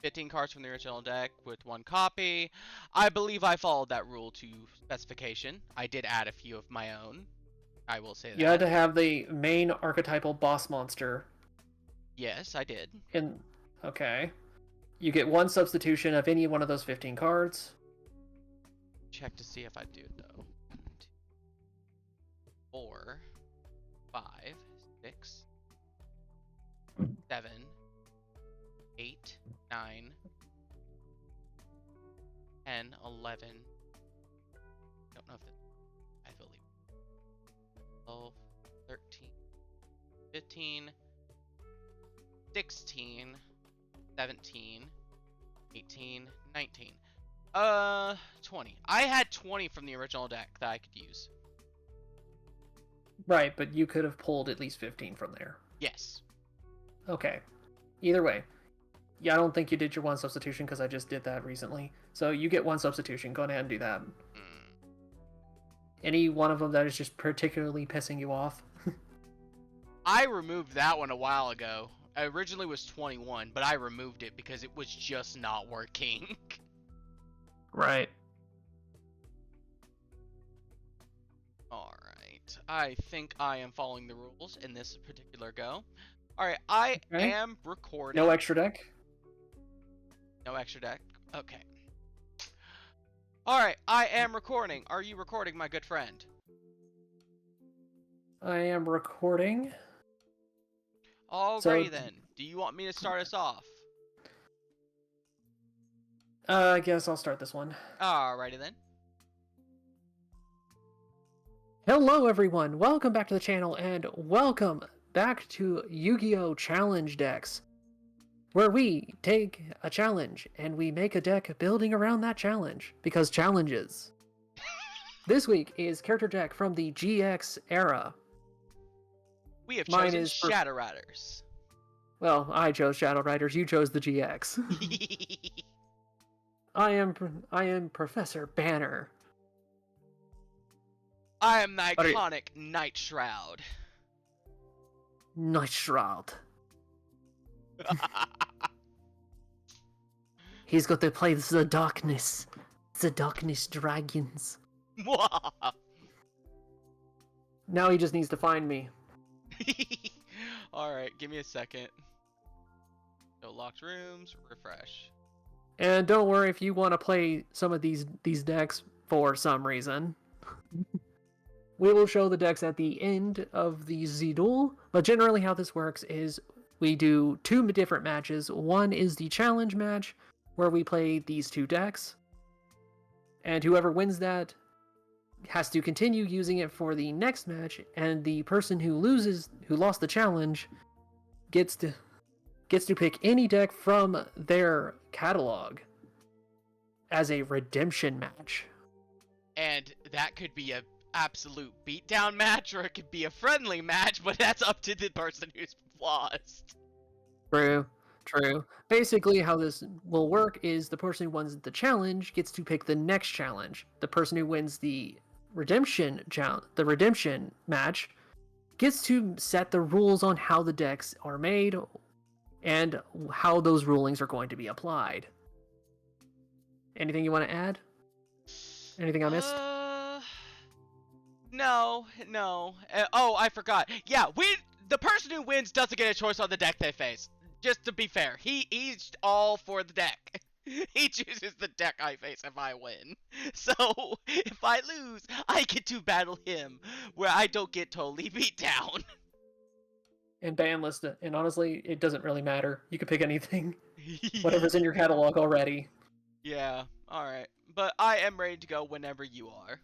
15 cards from the original deck with 1 copy. I believe I followed that rule to specification. I did add a few of my own. I will say that. You had to have the main archetypal boss monster. Yes, I did. Okay. You get 1 substitution of any one of those 15 cards. Check to see if I do, though. 4, 5, 6, 7, 8, 9, 10, 11. Don't know if I believe 12, 13, 15, 16, 17, 18, 19. 20. I had 20 from the original deck that I could use. Right, but you could have pulled at least 15 from there. Yes. Okay. Either way. Yeah, I don't think you did your 1 substitution because I just did that recently. So you get 1 substitution. Go ahead and do that. Any one of them that is just particularly pissing you off? I removed that one a while ago. I originally was 21, but I removed it because it was just not working. Right. Alright. I think I am following the rules in this particular go. Alright, I am recording. No extra deck? No extra deck? Okay. Alright, I am recording. Are you recording, my good friend? I am recording. Alrighty then. Do you want me to start us off? I guess I'll start this one. Alrighty then. Hello everyone, welcome back to the channel and welcome back to Yu-Gi-Oh! Challenge Decks, where we take a challenge and we make a deck building around that challenge, because challenges. This week is character deck from the GX era. We have chosen Shadow Riders. Well, I chose Shadow Riders, you chose the GX. I am Professor Banner. I am the iconic Night Shroud. Night Shroud. He's got to play the darkness dragons. Now he just needs to find me. Alright, give me a second. Go locked rooms, refresh. And don't worry if you want to play some of these decks for some reason. We will show the decks at the end of the Z-Duel, but generally how this works is we do 2 different matches. One is the challenge match, where we play these 2 decks, and whoever wins that has to continue using it for the next match, and the person who lost the challenge, gets to pick any deck from their catalog as a redemption match. And that could be a absolute beatdown match, or it could be a friendly match, but that's up to the person who's lost. True. Basically, how this will work is the person who wins the challenge gets to pick the next challenge. The person who wins the redemption match gets to set the rules on how the decks are made and how those rulings are going to be applied. Anything you want to add? Anything I missed? No. Oh, I forgot. Yeah, the person who wins doesn't get a choice on the deck they face. Just to be fair, he's all for the deck. He chooses the deck I face if I win. So, if I lose, I get to battle him, where I don't get totally beat down. And ban list it. And honestly, it doesn't really matter. You can pick anything. Whatever's in your catalog already. Yeah, alright. But I am ready to go whenever you are.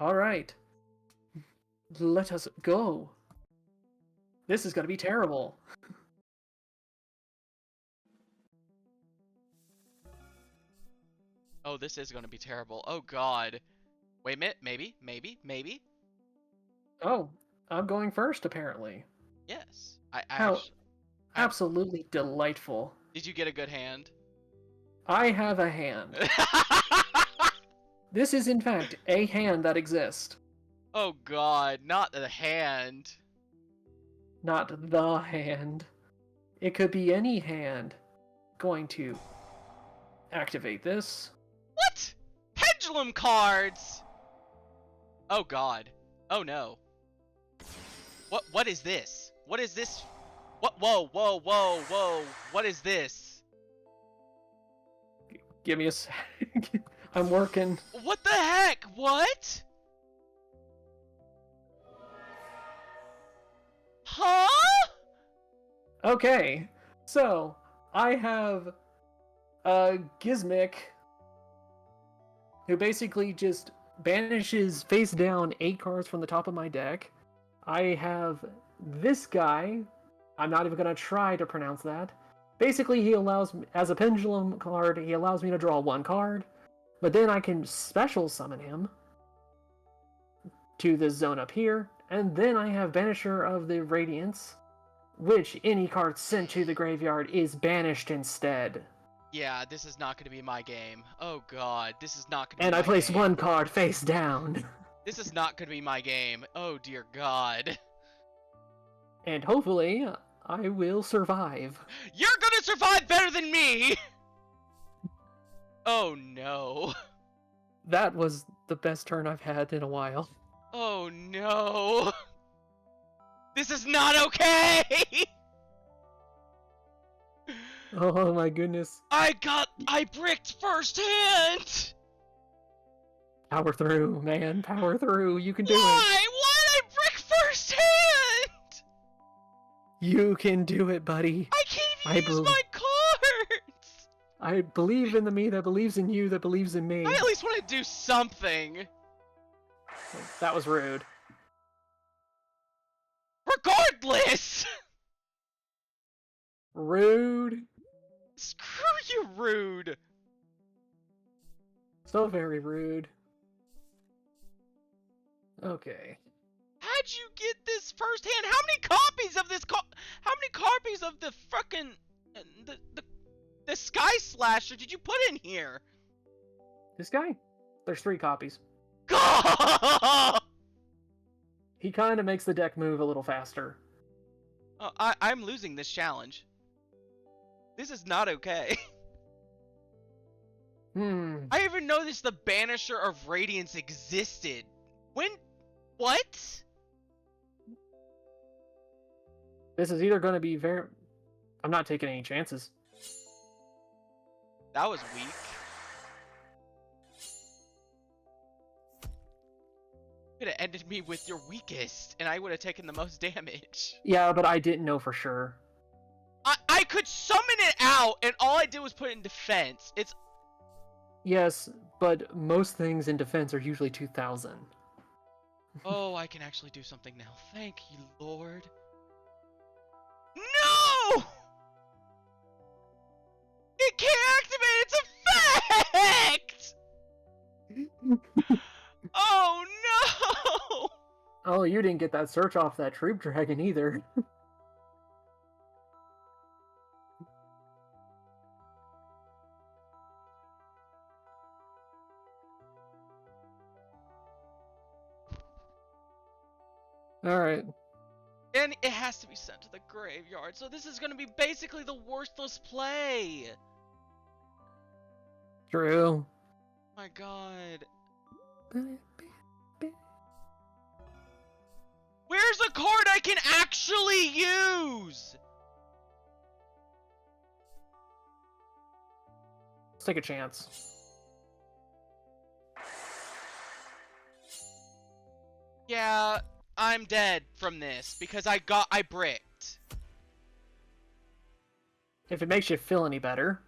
Alright. Let us go. This is gonna be terrible. Oh, this is gonna be terrible. Oh god. Wait a minute, maybe? Oh, I'm going first, apparently. Yes. Absolutely delightful. Did you get a good hand? I have a hand. This is, in fact, a hand that exists. Oh god, not the hand. Not the hand. It could be any hand. going to activate this. What? Pendulum cards! Oh god. Oh no. What is this? What is this? What? Whoa, whoa, whoa, whoa. What is this? Give me a sec. I'm working. What the heck? What? Huh? Okay, so I have Gizmic, who basically just banishes face down 8 cards from the top of my deck. I have this guy. I'm not even going to try to pronounce that. Basically, he allows me, as a pendulum card, he allows me to draw 1 card, but then I can special summon him to this zone up here, and then I have Banisher of the Radiance, which any card sent to the graveyard is banished instead. Yeah, this is not going to be my game. Oh god, this is not going to be And my I place game. 1 card face down. This is not going to be my game. Oh dear god. And hopefully, I will survive. You're gonna survive better than me! Oh no. That was the best turn I've had in a while. Oh no. This is not okay! Oh my goodness. I bricked firsthand! Power through, man. Power through. You can do it. Why? Why did I brick firsthand? You can do it, buddy. I can't even use my cards! I believe in the me that believes in you that believes in me. I at least want to do something. That was rude. Regardless! Rude. Screw you, rude! So very rude. Okay. How'd you get this firsthand? How many copies of this how many copies of the frickin' the Sky Slasher did you put in here? This guy? There's 3 copies. He kind of makes the deck move a little faster. I'm losing this challenge. This is not okay. I even noticed the Banisher of Radiance existed. When? What? This is either going to be very... I'm not taking any chances. That was weak. Could have ended me with your weakest, and I would have taken the most damage. Yeah, but I didn't know for sure. I could summon it out, and all I did was put it in defense. It's... Yes, but most things in defense are usually 2,000. Oh, I can actually do something now. Thank you, Lord. No! It can't activate its effect! Oh no! Oh, you didn't get that search off that troop dragon either. Alright. And it has to be sent to the graveyard, so this is gonna be basically the worthless play! True. My god. Where's a card I can actually use? Let's take a chance. Yeah, I'm dead from this because I bricked. If it makes you feel any better.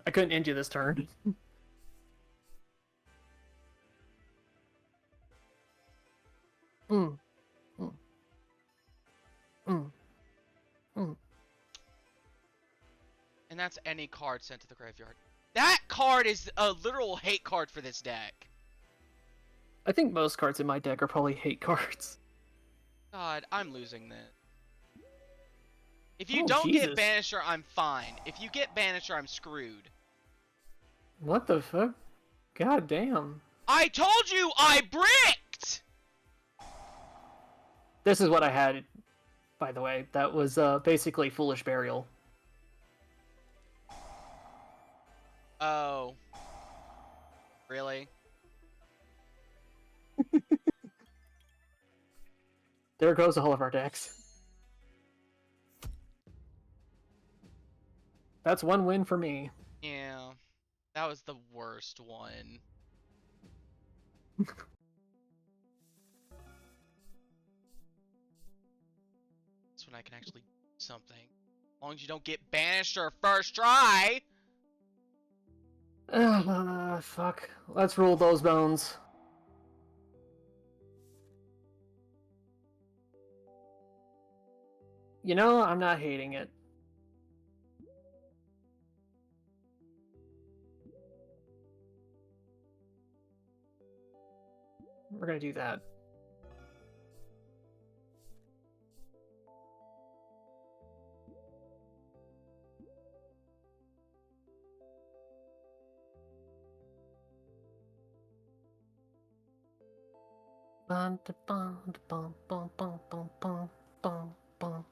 I couldn't end you this turn. And that's any card sent to the graveyard. That card is a literal hate card for this deck. I think most cards in my deck are probably hate cards. God, I'm losing that. If you Oh, don't Jesus. get Banisher, I'm fine. If you get Banisher, I'm screwed. What the fuck? God damn. I told you I bricked! This is what I had, by the way. That was basically Foolish Burial. there goes all of our decks. That's one win for me. Yeah, that was the worst one. That's when I can actually do something. As long as you don't get banished or first try. Fuck. Let's rule those bones. You know, I'm not hating it. We're gonna do that. Bum, da, bum, da, bum, bum, bum, bum, bum, bum, bum.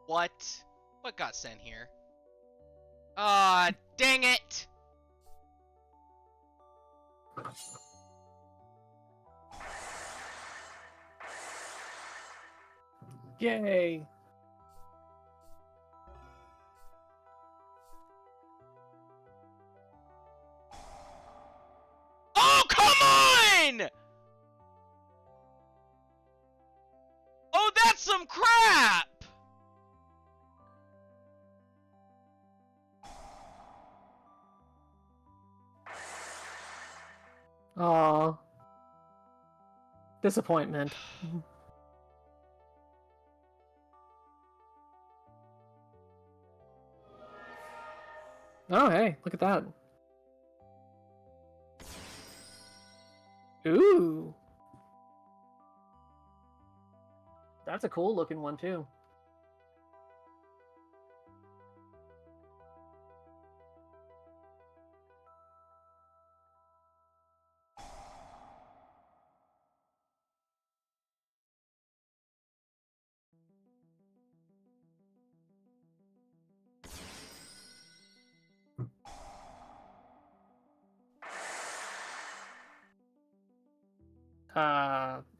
What? What got sent here? Ah, dang it! Yay! Oh, come on! Oh, that's some crap! Aw. Disappointment. Oh, hey, look at that. Ooh. That's a cool looking one, too.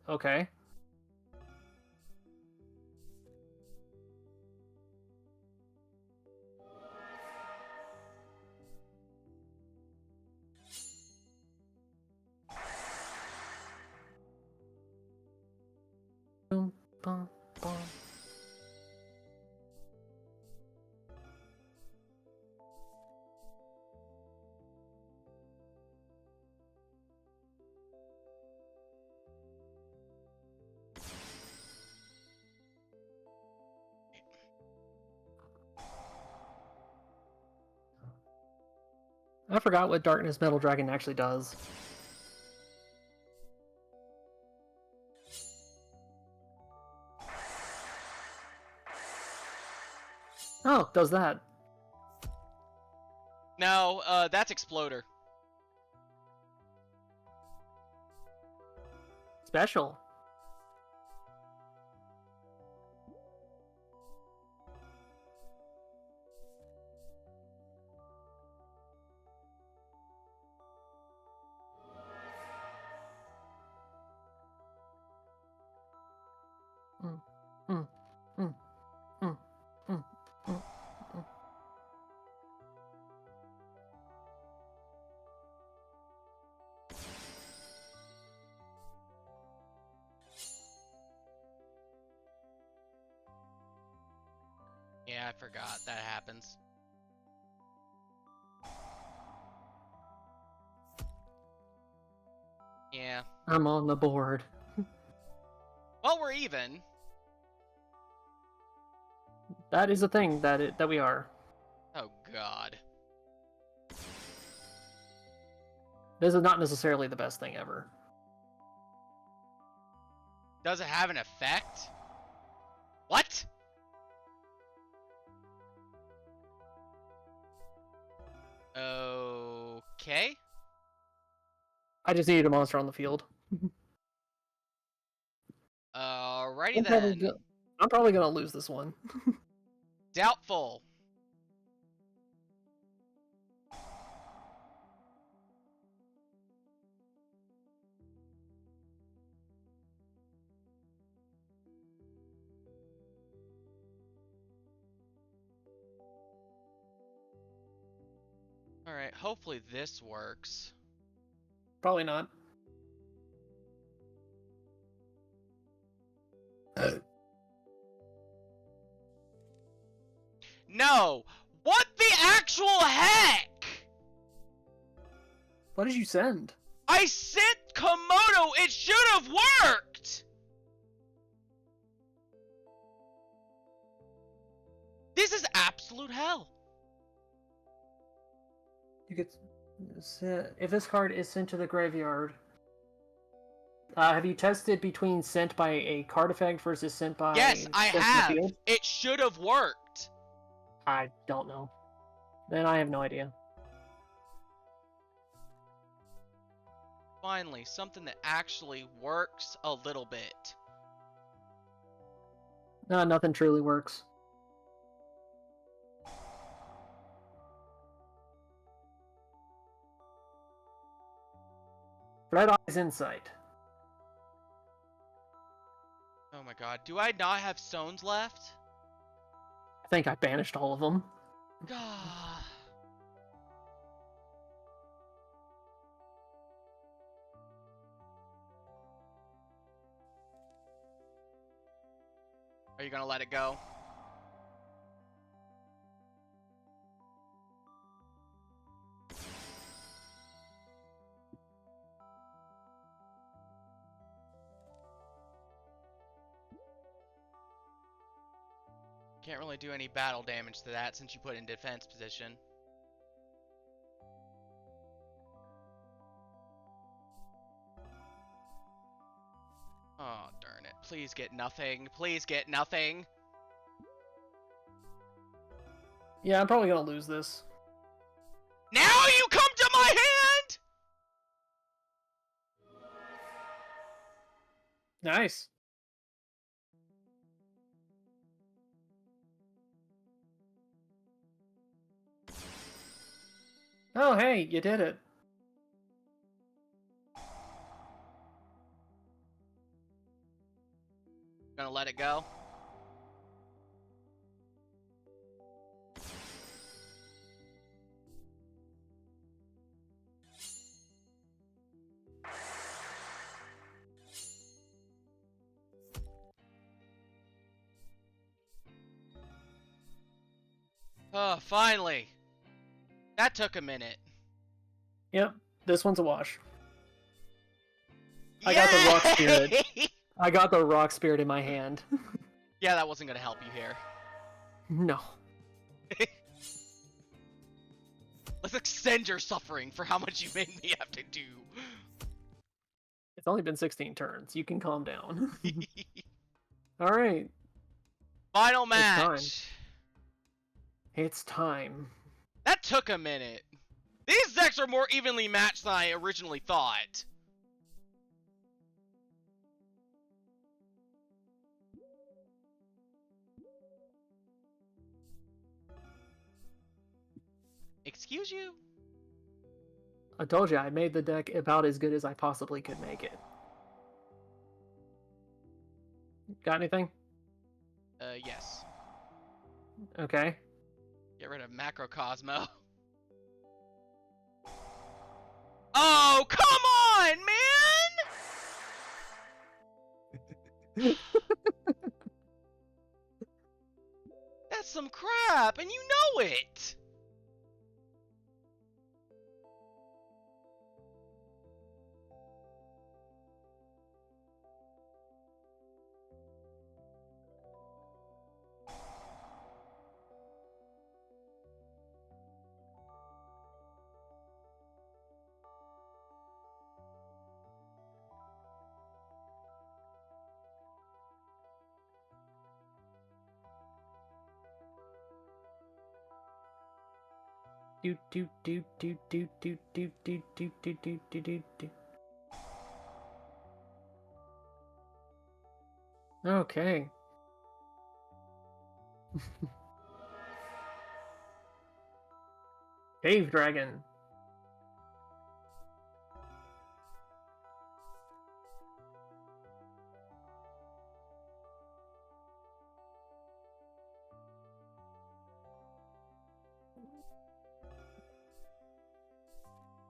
Okay. Boom, bum, bum. I forgot what Darkness Metal Dragon actually does. Oh, does that. No, that's Exploder. Special. Mm, mm, mm, mm, mm, mm, mm. Yeah, I forgot that happens. Yeah. I'm on the board. Well, we're even. That is a thing that we are. Oh, God. This is not necessarily the best thing ever. Does it have an effect? What? Okay. I just needed a monster on the field. Alrighty I'm probably, then. I'm probably gonna lose this one. Doubtful. Alright, hopefully this works. Probably not. No! What the actual heck?! What did you send? I sent Komodo! It should have worked! This is absolute hell. You could if this card is sent to the graveyard. Have you tested between sent by a card effect versus sent by Yes, I sent to the have. field? It should have worked. I don't know. Then I have no idea. Finally, something that actually works a little bit. Nothing truly works. Red Eye's Insight. Oh my god, do I not have stones left? I think I banished all of them. God. Are you gonna let it go? Can't really do any battle damage to that since you put it in defense position. Oh, darn it. Please get nothing. Please get nothing. Yeah, I'm probably gonna lose this. Now you come to my hand! Nice. Oh, hey, you did it. Gonna let it go? Oh, finally! That took a minute. Yep, this one's a wash. I got the rock spirit. Yay! I got the rock spirit in my hand. Yeah, that wasn't gonna help you here. No. Let's extend your suffering for how much you made me have to do. It's only been 16 turns. You can calm down. Alright. Final It's time. match. It's time. That took a minute. These decks are more evenly matched than I originally thought. Excuse you? I told you I made the deck about as good as I possibly could make it. Got anything? Yes. Okay. Get rid of Macrocosmo. Oh, come on, man! That's some crap, and you know it! Do do do do do do do do do do do do do do. Okay. Cave Dragon.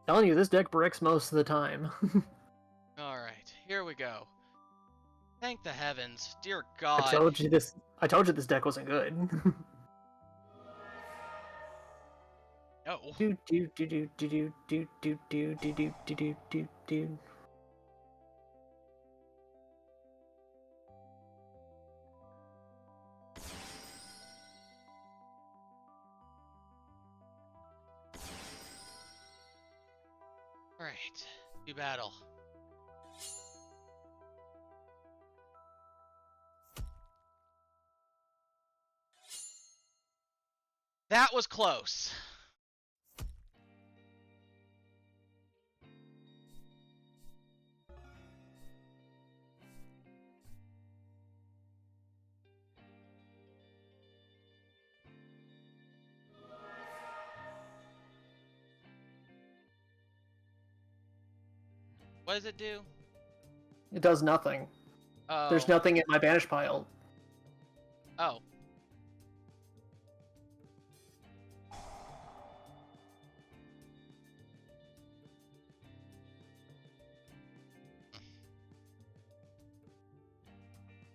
Telling you, this deck bricks most of the time. Alright, here we go. Thank the heavens. Dear I God. told you this. I told you this deck wasn't good. No. Do do do do do do do do do do do do do do. Alright, do battle. That was close. What does it do? It does nothing. Oh. There's nothing in my banish pile. Oh.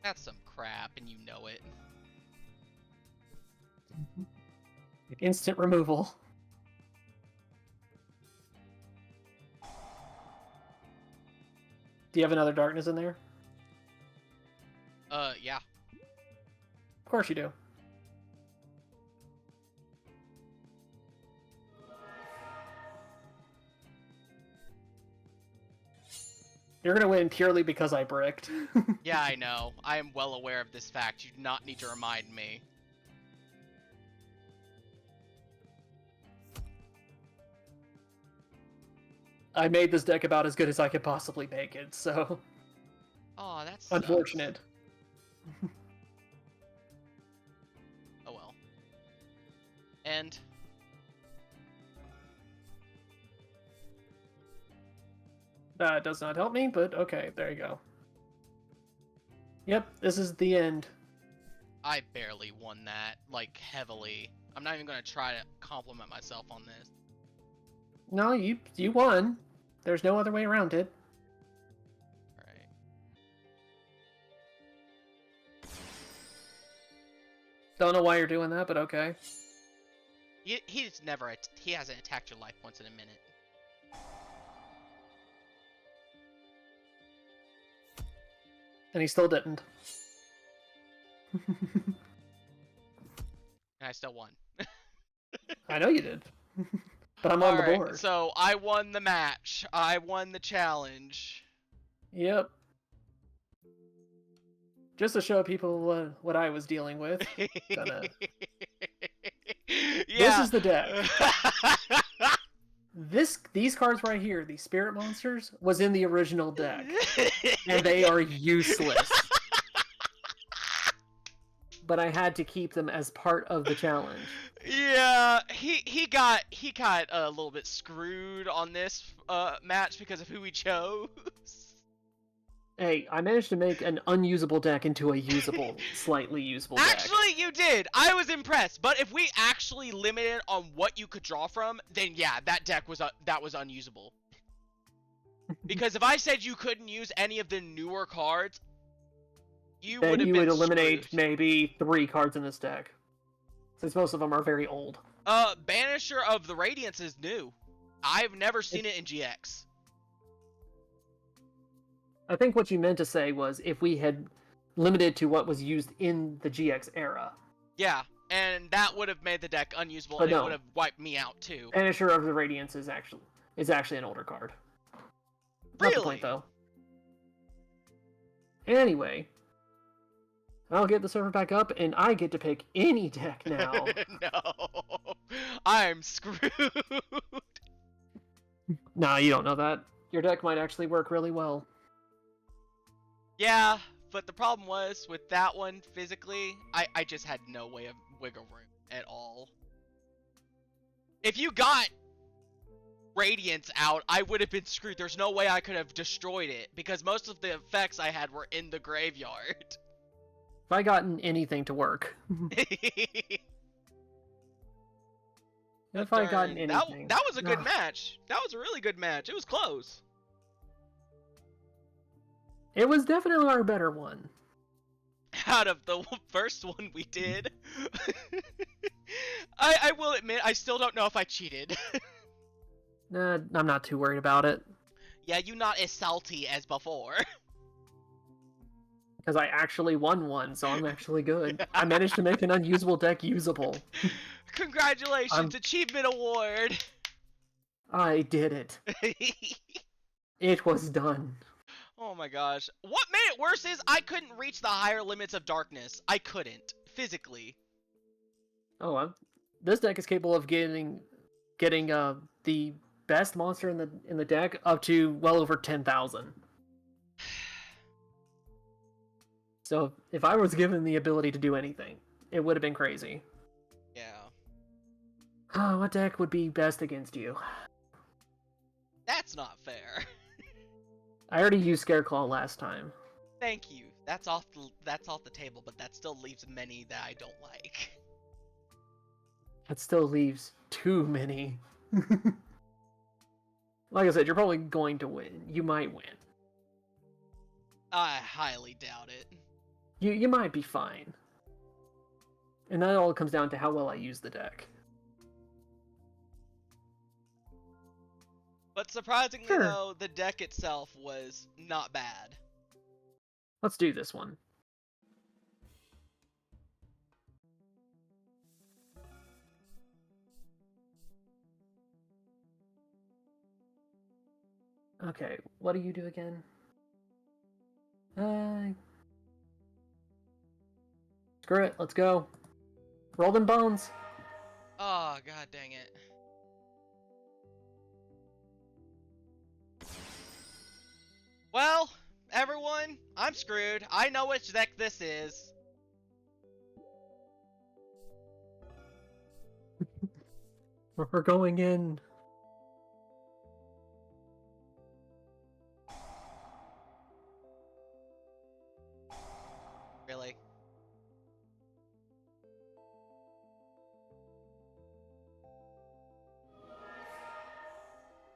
That's some crap, and you know it. Instant removal. Do you have another darkness in there? Yeah. Of course you do. You're gonna win purely because I bricked. Yeah, I know. I am well aware of this fact. You do not need to remind me. I made this deck about as good as I could possibly make it, so... Oh, that's unfortunate. Oh well. And... That does not help me, but okay, there you go. Yep, this is the end. I barely won that, like, heavily. I'm not even gonna try to compliment myself on this. No, you won. There's no other way around it. Alright. Don't know why you're doing that, but okay. He's never... He hasn't attacked your life points in a minute. And he still didn't. And I still won. I know you did. But I'm on the board. So I won the match. I won the challenge. Yep. Just to show people what I was dealing with. Yeah. This is the deck. These cards right here, the Spirit Monsters, was in the original deck. And they are useless. But I had to keep them as part of the challenge. Yeah, he got a little bit screwed on this match because of who he chose. Hey, I managed to make an unusable deck into a usable, slightly usable deck. Actually, you did. I was impressed. But if we actually limited on what you could draw from, then yeah, that deck was unusable. Because if I said you couldn't use any of the newer cards, you would have been eliminate screwed. maybe 3 cards in this deck, since most of them are very old. Banisher of the Radiance is new. I've never seen it in GX. I think what you meant to say was if we had limited to what was used in the GX era. Yeah, and that would have made the deck unusable, But and no. it would have wiped me out too. Banisher of the Radiance is actually an older card. Really? Not the point, though. Anyway, I'll get the server back up, and I get to pick any deck now. No, I'm screwed. Nah, you don't know that. Your deck might actually work really well. Yeah, but the problem was with that one physically, I just had no way of wiggle room at all. If you got Radiance out, I would have been screwed. There's no way I could have destroyed it because most of the effects I had were in the graveyard. If I gotten anything to work. If I gotten anything. That was a good Ugh. match. That was a really good match. It was close. It was definitely our better one. Out of the first one we did. I will admit, I still don't know if I cheated. I'm not too worried about it. Yeah, you not as salty as before. Because I actually won one, so I'm actually good. I managed to make an unusable deck usable. Congratulations, Achievement Award! I did it. It was done. Oh my gosh. What made it worse is I couldn't reach the higher limits of darkness. I couldn't. Physically. Oh, this deck is capable of getting the best monster in the deck up to well over 10,000. So if I was given the ability to do anything, it would have been crazy. Yeah. What deck would be best against you? That's not fair. I already used Scareclaw last time. Thank you. That's off the table, but that still leaves many that I don't like. That still leaves too many. Like I said, you're probably going to win. You might win. I highly doubt it. You might be fine. And that all comes down to how well I use the deck. But surprisingly Sure. though, the deck itself was not bad. Let's do this one. Okay, what do you do again? Screw it, let's go. Roll them bones. Oh, god dang it. Well, everyone, I'm screwed. I know which deck this is. We're going in. Really?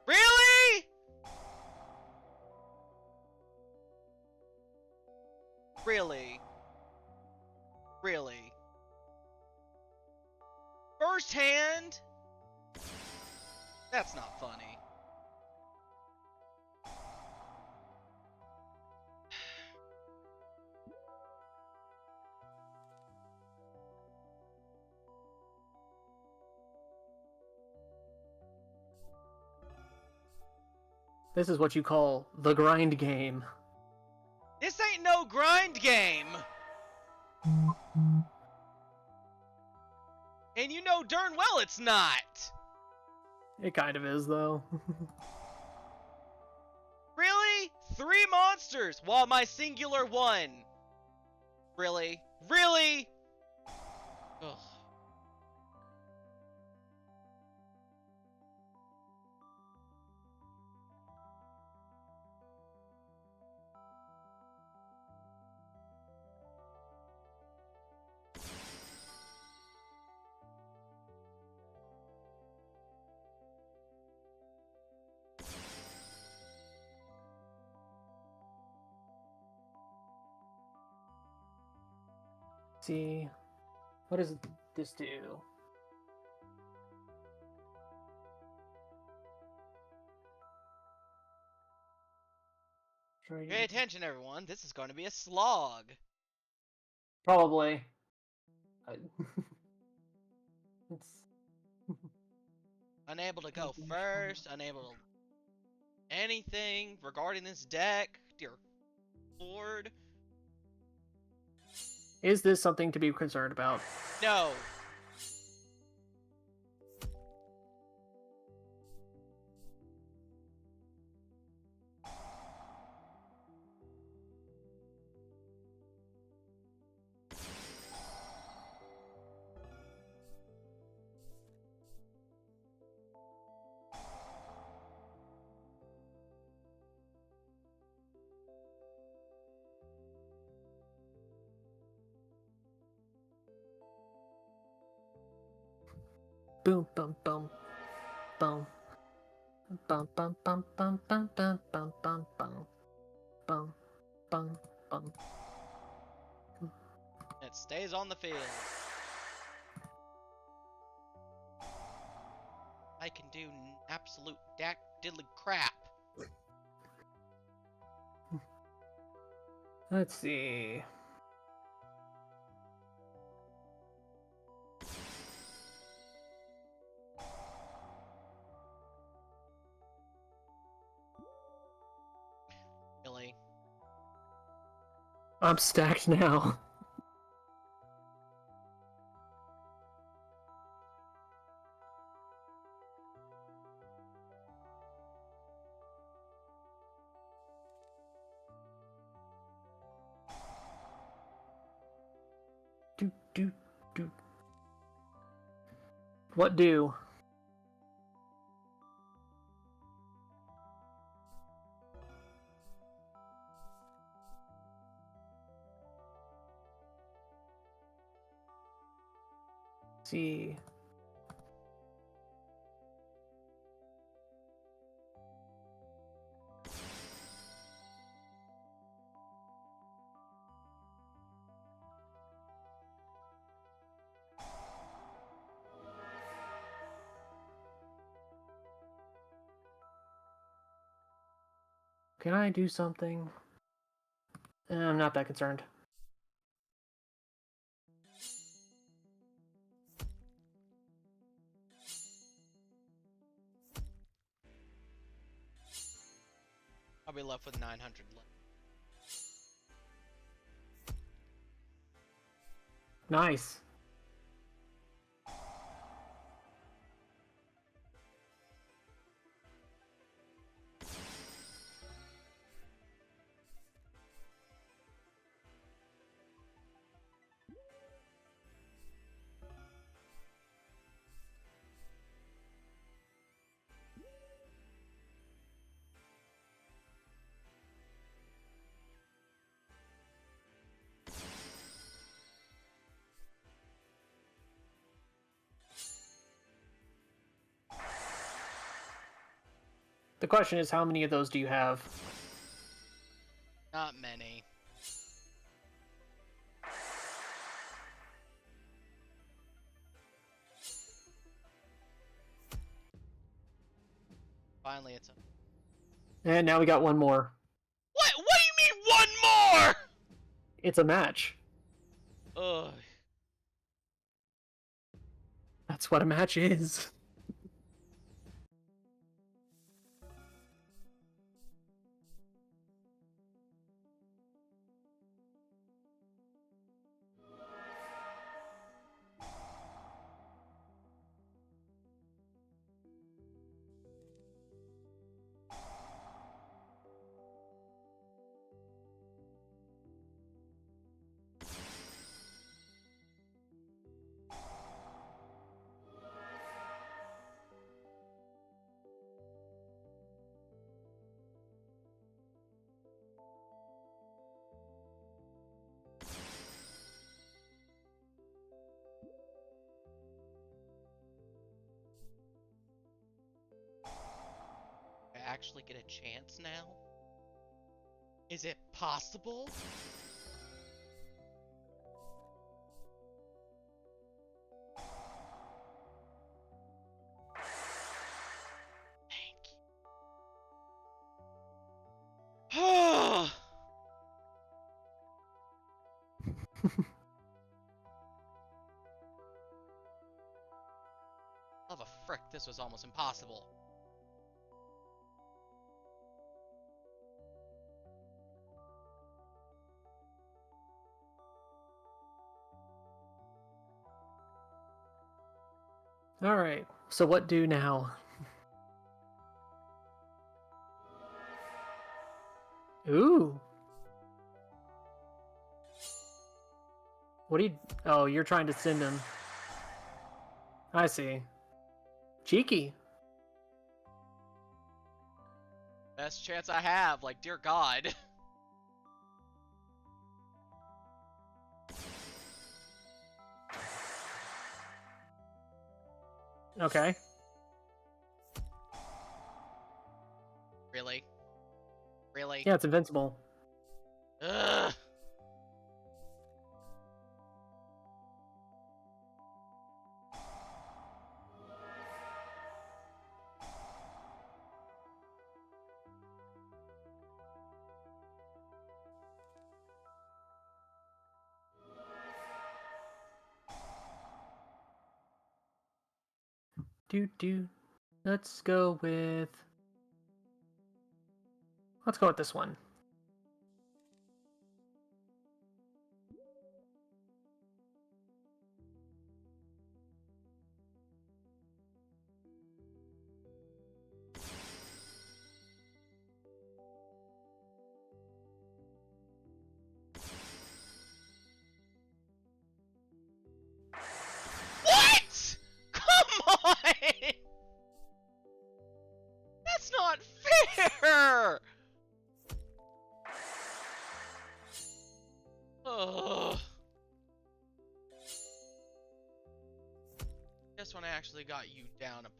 Really? Really? Really? First hand? That's not funny. This is what you call the grind game. This ain't no grind game! And you know darn well it's not! It kind of is, though. Really? 3 monsters, while my singular 1. Really? Really? Ugh. See, what does this do? Pay attention, everyone. This is going to be a slog. Probably. It's... Unable to go first, unable to anything regarding this deck. Dear Lord. Is this something to be concerned about? No. Boom, bum, bum, bum. Bum, bum, bum, bum, bum, bum, bum, bum, bum. Bum, bum, bum. It stays on the field. I can do absolute diddly crap. Let's see. Really? I'm stacked now. Do, do, do. What do? See. Can I do something? I'm not that concerned. I'll be left with 900 left. Nice. The question is, how many of those do you have? Not many. Finally, it's a... And now we got one more. What? What do you mean one more? It's a match. Ugh. That's what a match is. I actually get a chance now? Is it possible? Thank you. Oh, the frick, this was almost impossible. Alright, so what do now? Ooh. What do you... Oh, you're trying to send him. I see. Cheeky. Best chance I have, like, dear God. Okay. Really? Really? Yeah, it's invincible. Ugh. Do. Let's go with... Let's go with this one. What? Come on! That's not fair! Ugh. This one actually got you down a point.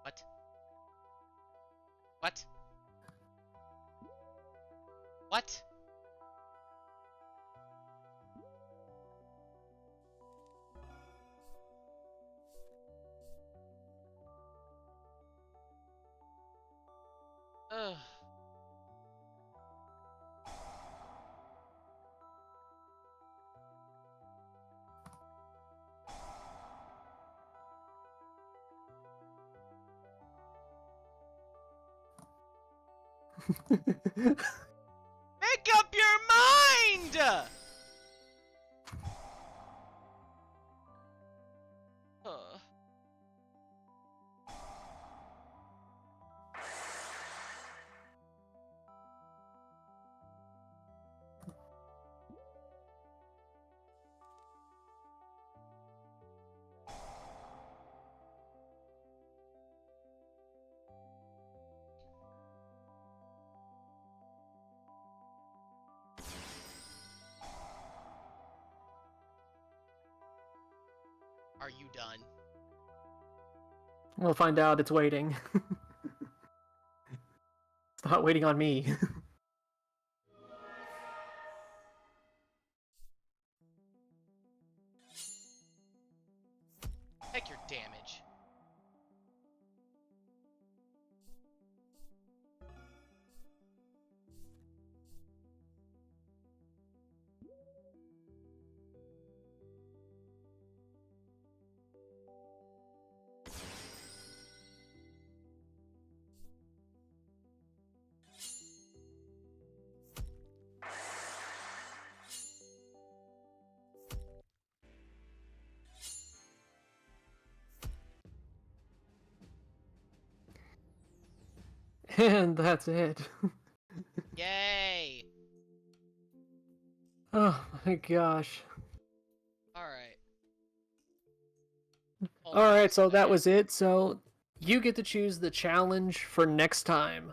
What? What? What? Ugh. Make up your mind! Ugh. Are you done? We'll find out. It's waiting. It's not waiting on me. Take your damage. And that's it. Yay! Oh my gosh. Alright. Alright, so that was it. So you get to choose the challenge for next time.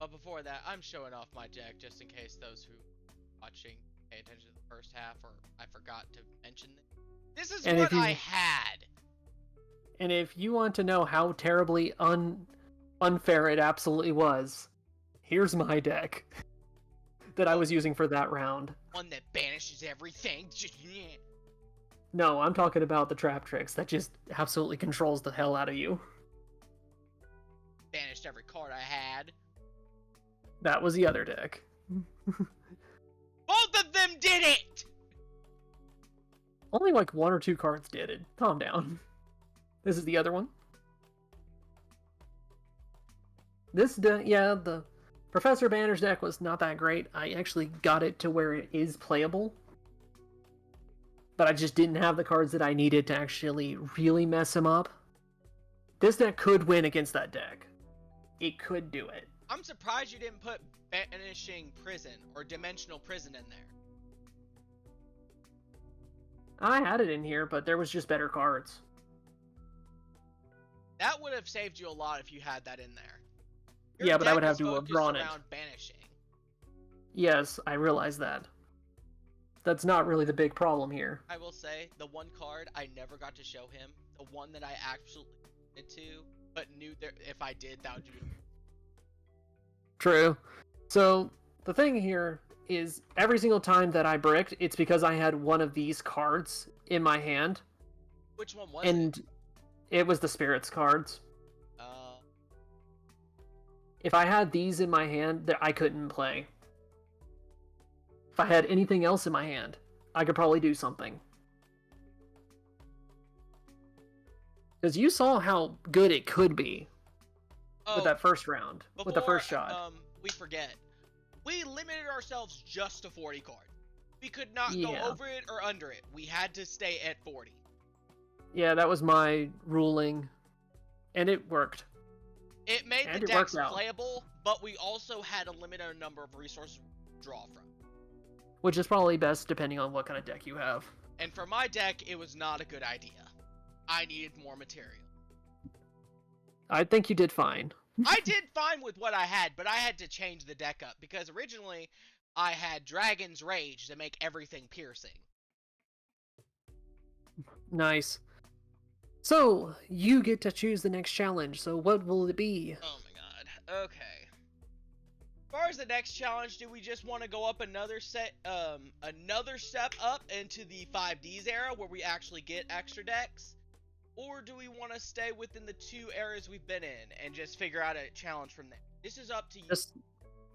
But before that, I'm showing off my deck just in case those who are watching pay attention to the first half or I forgot to mention it. This is And what if you- I had! And if you want to know how terribly unfair it absolutely was, here's my deck that I was using for that round. One that banishes everything. Just, yeah. No, I'm talking about the trap tricks that just absolutely controls the hell out of you. Banished every card I had. That was the other deck. Both of them did it! Only like 1 or 2 cards did it. Calm down. This is the other one. The Professor Banner's deck was not that great. I actually got it to where it is playable. But I just didn't have the cards that I needed to actually really mess him up. This deck could win against that deck. It could do it. I'm surprised you didn't put Banishing Prison or Dimensional Prison in there. I had it in here, but there was just better cards. That would have saved you a lot if you had that in there. Yeah, but I would deck have is to have focused drawn it. around banishing. Yes, I realize that. That's not really the big problem here. I will say, the one card I never got to show him, the one that I absolutely wanted to, but knew that if I did, that would be... True. So, the thing here is, every single time that I bricked, it's because I had one of these cards in my hand. Which one was and it was the Spirits cards. If I had these in my hand, I couldn't play. If I had anything else in my hand, I could probably do something. Because you saw how good it could be with that first round, with the first shot. We forget. We limited ourselves just to 40 cards. We could not go Yeah. over it or under it. We had to stay at 40. Yeah, that was my ruling, and it worked. It made And the it decks worked out. playable, but we also had a limited number of resources to draw from. Which is probably best depending on what kind of deck you have. And for my deck, it was not a good idea. I needed more material. I think you did fine. I did fine with what I had, but I had to change the deck up, because originally I had Dragon's Rage to make everything piercing. Nice. So, you get to choose the next challenge, so what will it be? Oh my god. Okay. As far as the next challenge, do we just want to go up another step up into the 5Ds era where we actually get extra decks? Or do we want to stay within the 2 eras we've been in and just figure out a challenge from there? This is up to you.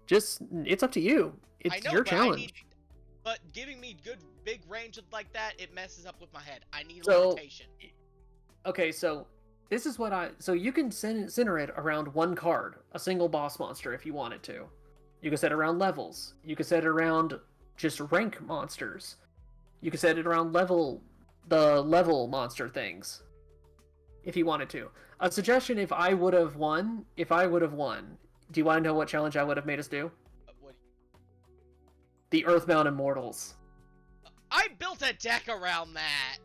Just it's up to you. It's I know, your but challenge. but giving me good big range like that, it messes up with my head. I need a So- limitation. Okay, so this is what so you can center it around one card, a single boss monster if you wanted to. You can set it around levels. You can set it around just rank monsters. You can set it around the level monster things. If you wanted to. A suggestion if I would have won, do you want to know what challenge I would have made us do? What? The Earthbound Immortals. I built a deck around that.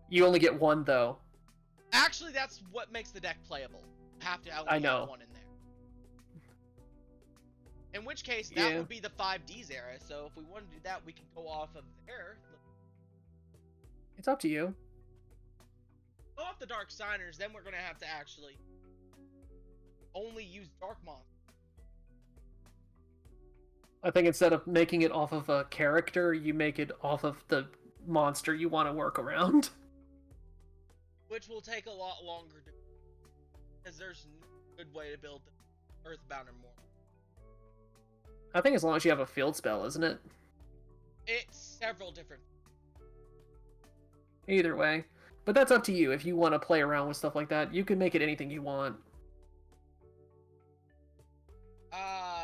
You only get one though. Actually, that's what makes the deck playable. You have to I know. have one in there. In which case, that Yeah. would be the 5Ds era. So if we want to do that, we can go off of there. It's up to you. Go off the Dark Signers, then we're gonna have to actually only use Dark Monsters. I think instead of making it off of a character, you make it off of the monster you want to work around. Which will take a lot longer to, because there's no good way to build Earthbound Immortal. I think as long as you have a field spell, isn't it? It's several different. Either way. But that's up to you. If you want to play around with stuff like that, you can make it anything you want.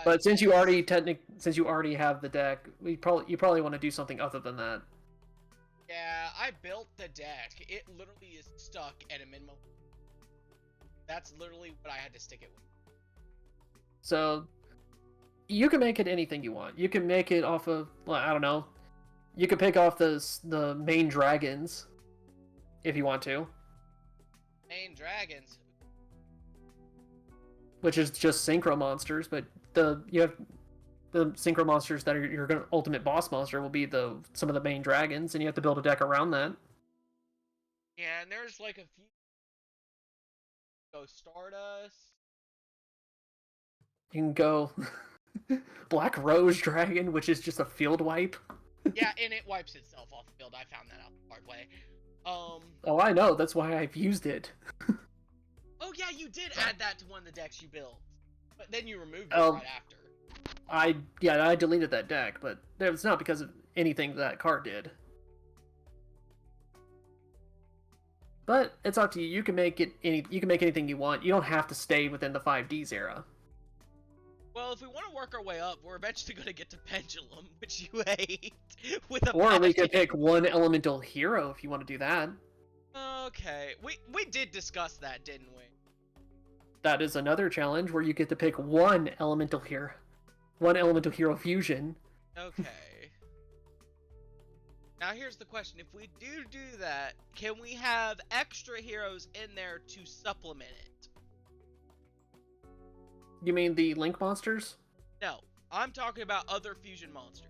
But since you already have the deck, you probably want to do something other than that. Yeah, I built the deck. It literally is stuck at a minimum. That's literally what I had to stick it with. So you can make it anything you want. You can make it off of, well, I don't know. You can pick off the main dragons if you want to, Main dragons. which is just synchro monsters. But you have the synchro monsters that are your ultimate boss monster will be some of the main dragons, and you have to build a deck around that. Yeah, and there's like a few. Go Stardust. You can go Black Rose Dragon, which is just a field wipe. Yeah, and it wipes itself off the field. I found that out the hard way. Oh, I know. That's why I've used it. Oh yeah, you did add that to one of the decks you built, but then you removed it Oh. right after. I deleted that deck, but it's not because of anything that card did. But it's up to you. You can make anything you want. You don't have to stay within the 5Ds era. Well, if we want to work our way up, we're eventually going to get to Pendulum, which you hate. With a Or we passion. could pick one elemental hero if you want to do that. Okay, we did discuss that, didn't we? That is another challenge where you get to pick one elemental hero fusion. Okay. Now here's the question: if we do that, can we have extra heroes in there to supplement it? You mean the Link monsters? No, I'm talking about other fusion monsters.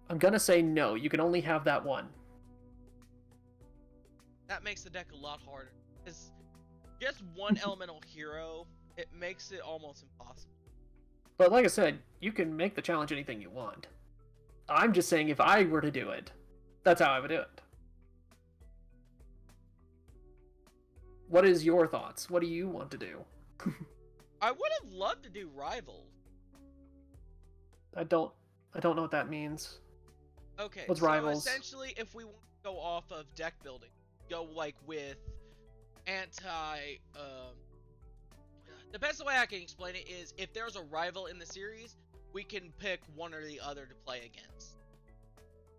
I'm gonna say no. You can only have that one. That makes the deck a lot harder. Because just one elemental hero, it makes it almost impossible. But like I said, you can make the challenge anything you want. I'm just saying if I were to do it, that's how I would do it. What is your thoughts? What do you want to do? I would have loved to do Rivals. I don't know what that means. Okay, What's so Rivals? essentially, if we want to go off of deck building, go like with the best way I can explain it is if there's a rival in the series, we can pick one or the other to play against.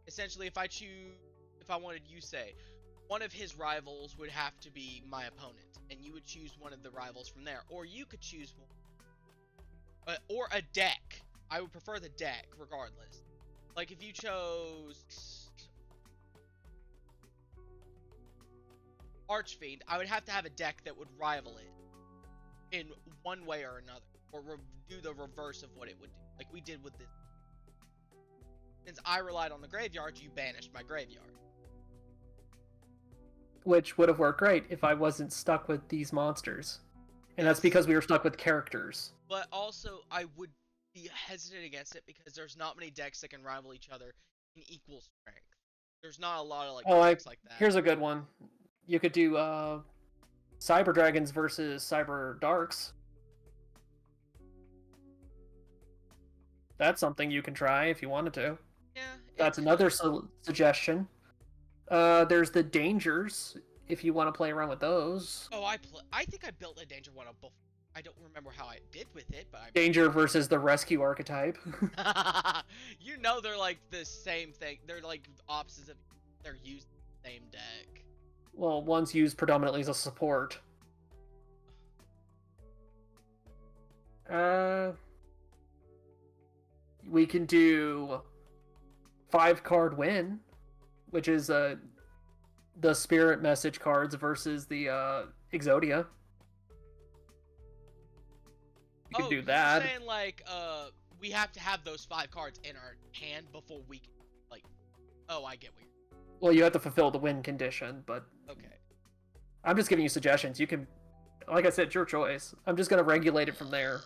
Essentially, if I wanted Yusei, one of his rivals would have to be my opponent, and you would choose one of the rivals from there, or you could choose one, or a deck. I would prefer the deck regardless. Like if you chose Archfiend, I would have to have a deck that would rival it in one way or another, or do the reverse of what it would do, like we did with this. Since I relied on the graveyard, you banished my graveyard. Which would have worked great if I wasn't stuck with these monsters. And that's because we were stuck with characters. But also, I would be hesitant against it because there's not many decks that can rival each other in equal strength. There's not a lot of decks like that. Here's a good one. You could do Cyber Dragons versus Cyber Darks. That's something you can try if you wanted to. Yeah. That's another suggestion. There's the Dangers, if you want to play around with those. Oh, I think I built a Danger one up before. I don't remember how I did with it, but Danger versus the Rescue archetype. You know they're like the same thing. They're like opposites of. They're used in the same deck. Well, one's used predominantly as a support. We can do 5-card win, which is the Spirit Message cards versus the Exodia. You can do that. You're saying like we have to have those 5 cards in our hand before we can like. Oh, I get what you're. Well, you have to fulfill the win condition, but Okay. I'm just giving you suggestions. You can, like I said, it's your choice. I'm just gonna regulate it from there.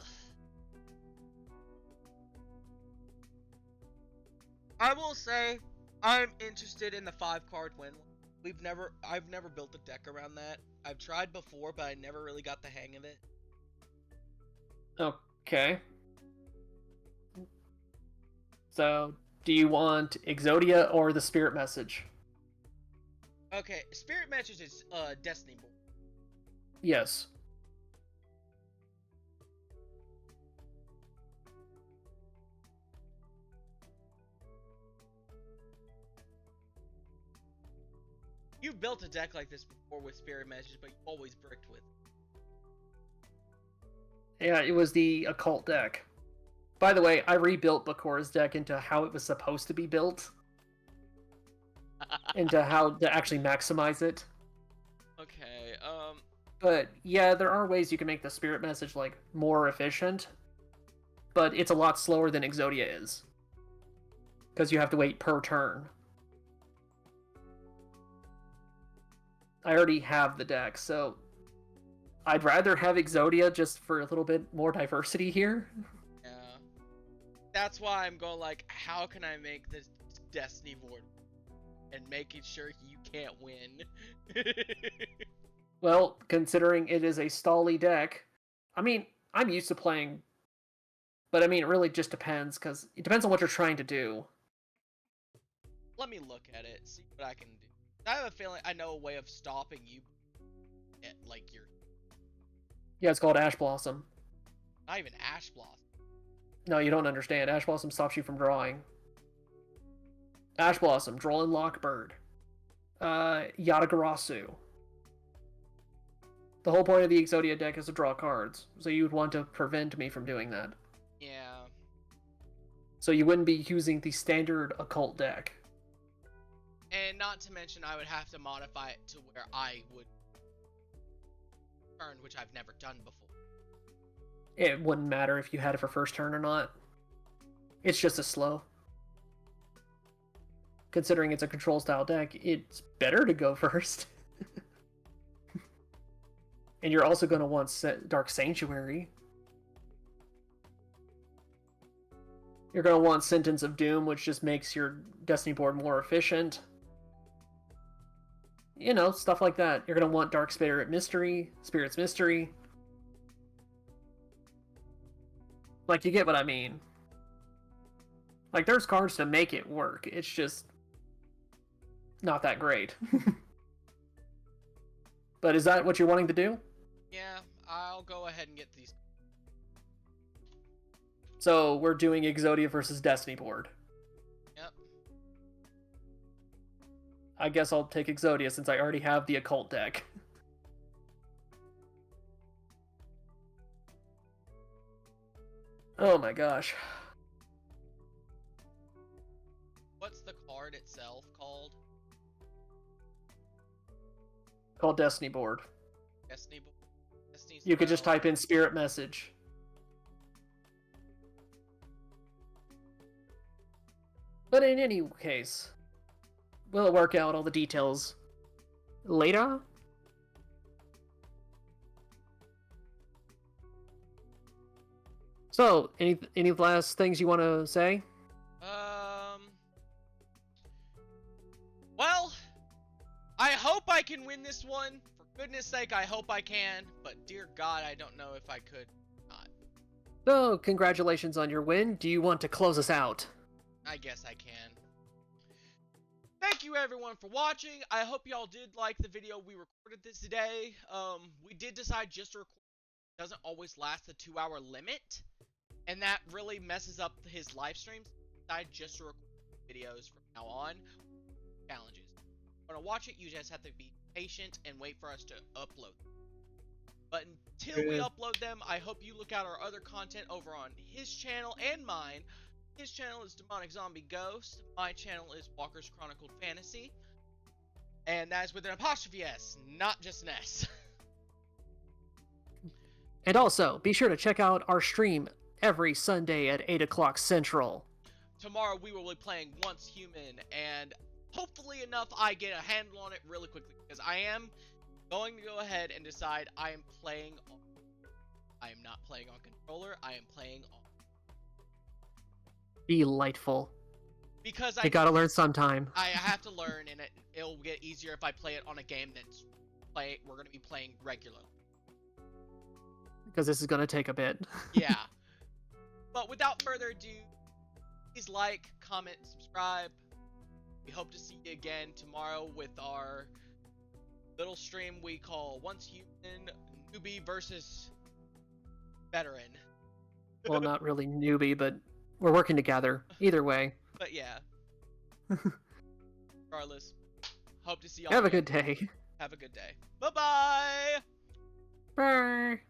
I will say, I'm interested in the 5-card win. I've never built a deck around that. I've tried before, but I never really got the hang of it. Okay. So, do you want Exodia or the Spirit Message? Okay, Spirit Message is Destiny board. Yes. You've built a deck like this before with Spirit Message, but you always bricked with it. Yeah, it was the Occult deck. By the way, I rebuilt Bakora's deck into how it was supposed to be built. Into how to actually maximize it. Okay, But yeah, there are ways you can make the Spirit Message like more efficient. But it's a lot slower than Exodia is. Because you have to wait per turn. I already have the deck, so I'd rather have Exodia just for a little bit more diversity here. yeah. That's why I'm going like, how can I make this Destiny board and making sure you can't win? Well, considering it is a stally deck, I mean, I'm used to playing, but I mean, it really just depends, because it depends on what you're trying to do. Let me look at it, see what I can do. I have a feeling I know a way of stopping you at, like, your... Yeah, it's called Ash Blossom. Not even Ash Blossom. No, you don't understand. Ash Blossom stops you from drawing. Ash Blossom, Droll Lockbird. Yatagarasu. The whole point of the Exodia deck is to draw cards, so you'd want to prevent me from doing that. Yeah. So you wouldn't be using the standard occult deck. And not to mention, I would have to modify it to where I would turn, which I've never done before. It wouldn't matter if you had it for first turn or not. It's just as slow. Considering it's a control style deck, it's better to go first. And you're also going to want Dark Sanctuary. You're going to want Sentence of Doom, which just makes your Destiny board more efficient. You know, stuff like that. You're going to want Dark Spirit's Mystery. Like, you get what I mean. Like, there's cards to make it work. It's just not that great. But is that what you're wanting to do? Yeah, I'll go ahead and get these. So we're doing Exodia versus Destiny board. Yep. I guess I'll take Exodia since I already have the occult deck. Oh my gosh. What's the card itself called? Called Destiny board. Destiny's You could just Spell. type in Spirit Message. But in any case, we'll work out all the details later. So, any last things you want to say? Well, I hope I can win this one. For goodness sake, I hope I can. But dear God, I don't know if I could not. So, congratulations on your win. Do you want to close us out? I guess I can. Thank you everyone for watching. I hope y'all did like the video we recorded this today. We did decide just to record. It doesn't always last the 2-hour limit. And that really messes up his live streams. I decided just to record videos from now on. Challenges. If you want to watch it, you just have to be patient and wait for us to upload them. But until we upload them, I hope you look out our other content over on his channel and mine. His channel is Demonic Zombie Ghost. My channel is Walker's Chronicled Fantasy. And that is with an apostrophe S, not just an S. And also, be sure to check out our stream every Sunday at 8 o'clock Central. Tomorrow we will be playing Once Human, and hopefully enough I get a handle on it really quickly, because I am going to go ahead and decide I am not playing on controller, I am playing on... Delightful. Because You gotta learn sometime. I have to learn, and it'll get easier if I play it on a game that's we're going to be playing regularly. Because this is gonna take a bit. Yeah. But without further ado, please like, comment, subscribe. We hope to see you again tomorrow with our little stream we call Once Human Newbie versus Veteran. Well, not really newbie, but we're working together. Either way. But yeah. Regardless, hope to see y'all Have a again. good day. Have a good day. Bye-bye! Bye.